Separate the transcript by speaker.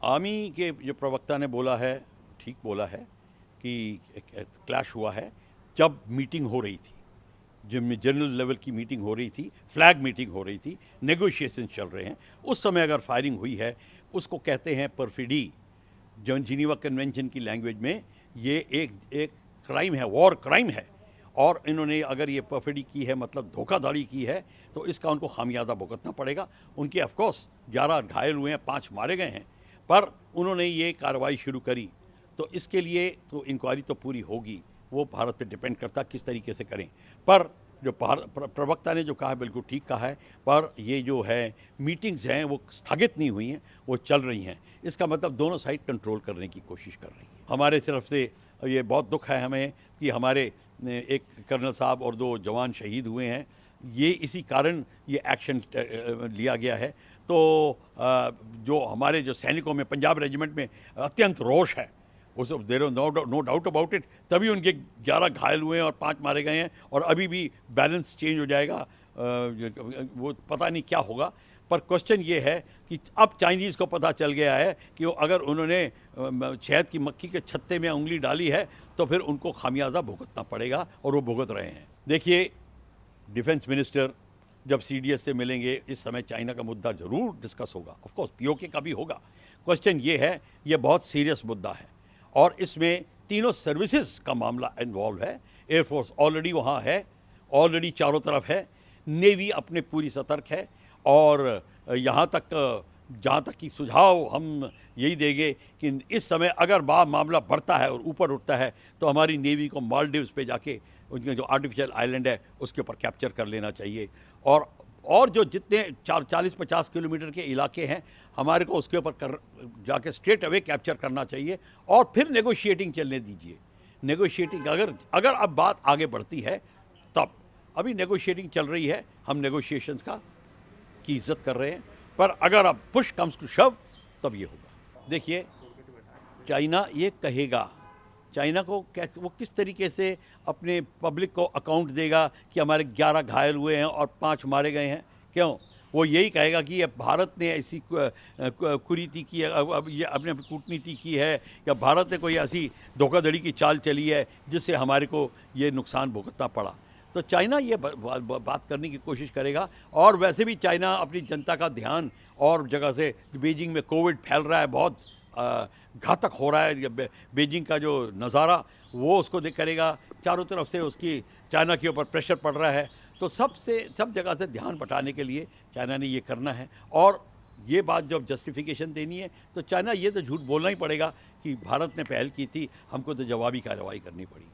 Speaker 1: Army के जो प्रवक्ता ने बोला है, ठीक बोला है कि क्लैश हुआ है जब मीटिंग हो रही थी, जिनमें जनरल लेवल की मीटिंग हो रही थी, फ्लैग मीटिंग हो रही थी, नेगोशिएशन चल रहे हैं, उस समय अगर फायरिंग हुई है, उसको कहते हैं परफिडी। जो जिनीवा कन्वेंशन की लैंग्वेज में ये एक क्राइम है, वॉर क्राइम है। और इन्होंने अगर ये परफिडी की है, मतलब धोखाधड़ी की है, तो इसका उनको खामियाजा भुगतना पड़ेगा। उनके ऑफकोर्स 11 घायल हुए हैं, 5 मारे गए हैं, पर उन्होंने ये कार्रवाई शुरू करी, तो इसके लिए तो इंक्वायरी तो पूरी होगी। वो भारत पे डिपेंड करता किस तरीके से करें। पर जो प्रवक्ता ने जो कहा बिल्कुल ठीक कहा है, पर ये जो है मीटिंग्स हैं वो स्थगित नहीं हुई हैं, वो चल रही हैं। इसका मतलब दोनों साइड कंट्रोल करने की कोशिश कर रही हैं। हमारे तरफ से ये बहुत दुख है हमें कि हमारे एक कर्नल साहब और 2 जवान शहीद हुए हैं। ये इसी कारण ये एक्शन लिया गया है। तो जो हमारे जो सैनिकों में, पंजाब रेजिमेंट में अत्यंत रोष है, उस there no doubt about it. तभी उनके 11 घायल हुए हैं और 5 मारे गए हैं, और अभी भी बैलेंस चेंज हो जाएगा, वो पता नहीं क्या होगा। पर क्वेश्चन ये है कि अब चाइनीज़ को पता चल गया है कि वो अगर उन्होंने शहद की मक्खी के छत्ते में उंगली डाली है तो फिर उनको खामियाजा भुगतना पड़ेगा, और वो भुगत रहे हैं। देखिए, डिफेंस मिनिस्टर जब सीडीएस से मिलेंगे, इस समय चाइना का मुद्दा ज़रूर डिस्कस होगा, ऑफकोर्स पीओके का भी होगा। क्वेश्चन ये है, ये बहुत सीरियस मुद्दा है, और इसमें तीनों सर्विसेज का मामला इन्वॉल्व है। एयरफोर्स ऑलरेडी वहाँ है, ऑलरेडी चारों तरफ है, नेवी अपने पूरी सतर्क है, और यहाँ तक जहाँ तक कि सुझाव हम यही देंगे कि इस समय अगर मामला बढ़ता है और ऊपर उठता है, तो हमारी नेवी को मालदीव्स पे जाके उनके जो आर्टिफिशियल आइलैंड है उसके ऊपर कैप्चर कर लेना चाहिए। और जो जितने 40-50 किलोमीटर के इलाके हैं, हमारे को उसके ऊपर जाके स्ट्रेट अवे कैप्चर करना चाहिए, और फिर नेगोशिएटिंग चलने दीजिए। नेगोशिएटिंग अगर अब बात आगे बढ़ती है, तब अभी नेगोशिएटिंग चल रही है, हम नेगोशिएशंस की इज्जत कर रहे हैं, पर अगर अब पुश कम्स टू शव, तब ये होगा। देखिए, चाइना ये कहेगा, चाइना को कैसे, वो किस तरीके से अपने पब्लिक को अकाउंट देगा कि हमारे 11 घायल हुए हैं और 5 मारे गए हैं? क्यों? वो यही कहेगा कि ये भारत ने ऐसी कुरीति की है, अब ये अपने कूटनीति की है, या भारत ने कोई ऐसी धोखाधड़ी की चाल चली है जिससे हमारे को ये नुकसान भुगतना पड़ा। तो चाइना ये बात करने की कोशिश करेगा। और वैसे भी चाइना अपनी जनता का ध्यान और जगह से, बीजिंग में कोविड फैल रहा है, बहुत घातक हो रहा है, बीजिंग का जो नज़ारा वो उसको देख करेगा, चारों तरफ से उसकी चाइना के ऊपर प्रेशर पड़ रहा है। तो सब जगह से ध्यान बटाने के लिए चाइना ने ये करना है। और ये बात जब जस्टिफिकेशन देनी है, तो चाइना ये तो झूठ बोलना ही पड़ेगा कि भारत ने पहल की थी, हमको तो जवाबी कार्रवाई करनी पड़ी।